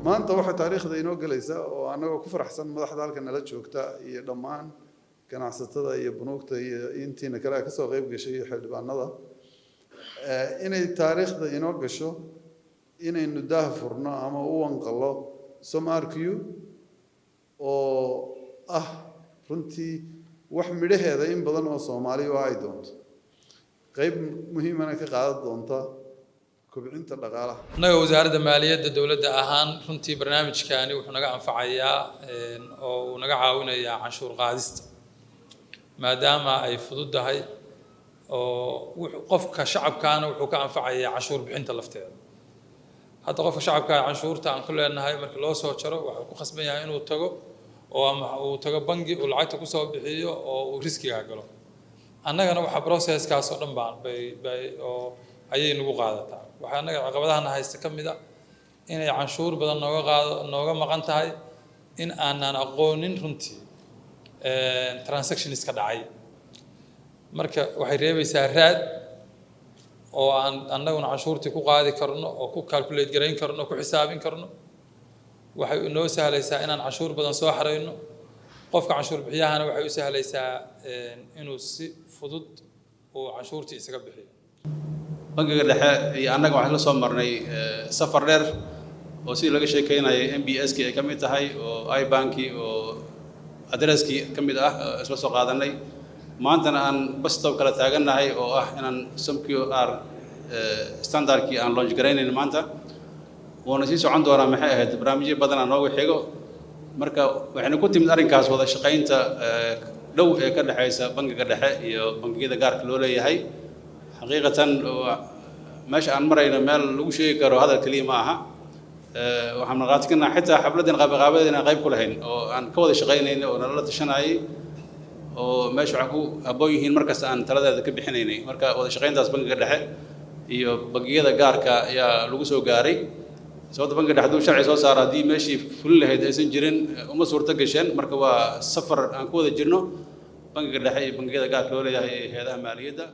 maanta waxa taariikhda inoo galaysa oo anagoo ku faraxsan madaxda halkan nala joogta iyo dhammaan ganacsatada iyo bunuugta iyo intiina kale ka soo qayb gashay xildhibaanada inay taariikhda inoo gasho inaynu daah furno ama u wanqalo Somarkiyu oo runtii wax midhaheeda in badan oo Soomaali ay doonto qayb muhiim ah ka qaadan doonta kobcinta dhaqaalaha. Naga wasaaradda maaliyadda dawladda ahaan runtii barnaamijkaani wuxuu naga anfacayaa oo uu naga caawinayaa canshuur qaadista maadaama ay fududahay oo qofka shacabkaana wuxuu ka anfacayaa canshuur bixinta lafteeda. hadda qofka shacabka canshuurta aan ku leenahay marka loo soo jaro waxa ku khasban yahay inuu tago oo ama uu tago bangi uu lacagta ku soo bixiyo oo uu riskiga galo. annagana waxa process-kaas oo dhan bay oo ayay nagu qaadataa. waxa annaga caqabadaha haysta kamid ah inay canshuur badan nooga maqan tahay in aanan aqoonin runtii transactions ka dhacay. marka waxay reebaysaa raad oo aan annaguna canshuurtii ku qaadi karno oo ku calculate gareyn karno ku xisaabin karno. waxay inoo sahlaysaa inaan canshuur badan soo xareyno. qofka canshuur bixiyahana waxay u sahlaysaa inuu si fudud oo canshuurtii isaga bixiyo. bangiga dhexe iyo annaga waxaan la soo marnay safar dheer oo si laga sheekeynayay MBS-ki ay kamid tahay oo iBanki oo address-ki kamid ah isla soo qaadanay. maantana aan bastop kala taaganahay oo inaan SOMQR standardkii aan launch gareynayn maanta woona sii socon doonaa maxay ahayd barnaamijyo badan aan noogu xigo. marka waxayna ku timid arrinkaas wada shaqaynta dhow ee ka dhaxaysa bangiga dhexe iyo bangiyada gaarka loo leeyahay. xaqiiqatan meesha aan marayno meel lagu sheegi karo hadal kaliya ma aha. waxaan naqaati karnaa xitaa xafladan qaabaqaabadeena qayb ku lahayn oo aan ka wada shaqaynayno oo nala tashanayay oo meesha waxa ku habboon yihiin markasta aan taladeeda ka bixinaynay. marka wada shaqayntaas bangiga dhexe iyo bangiyada gaarka ayaa lagu soo gaaray. sababta bangiga dhexe hadduu sharci soo saaro haddii meeshii fulin lahayd aysan jirin uma suurto gasheen. marka waa safar aan ku wada jirno bangiga dhexe iyo bangiyada gaarka loo leeyahay ee hay'adaha maaliyadda.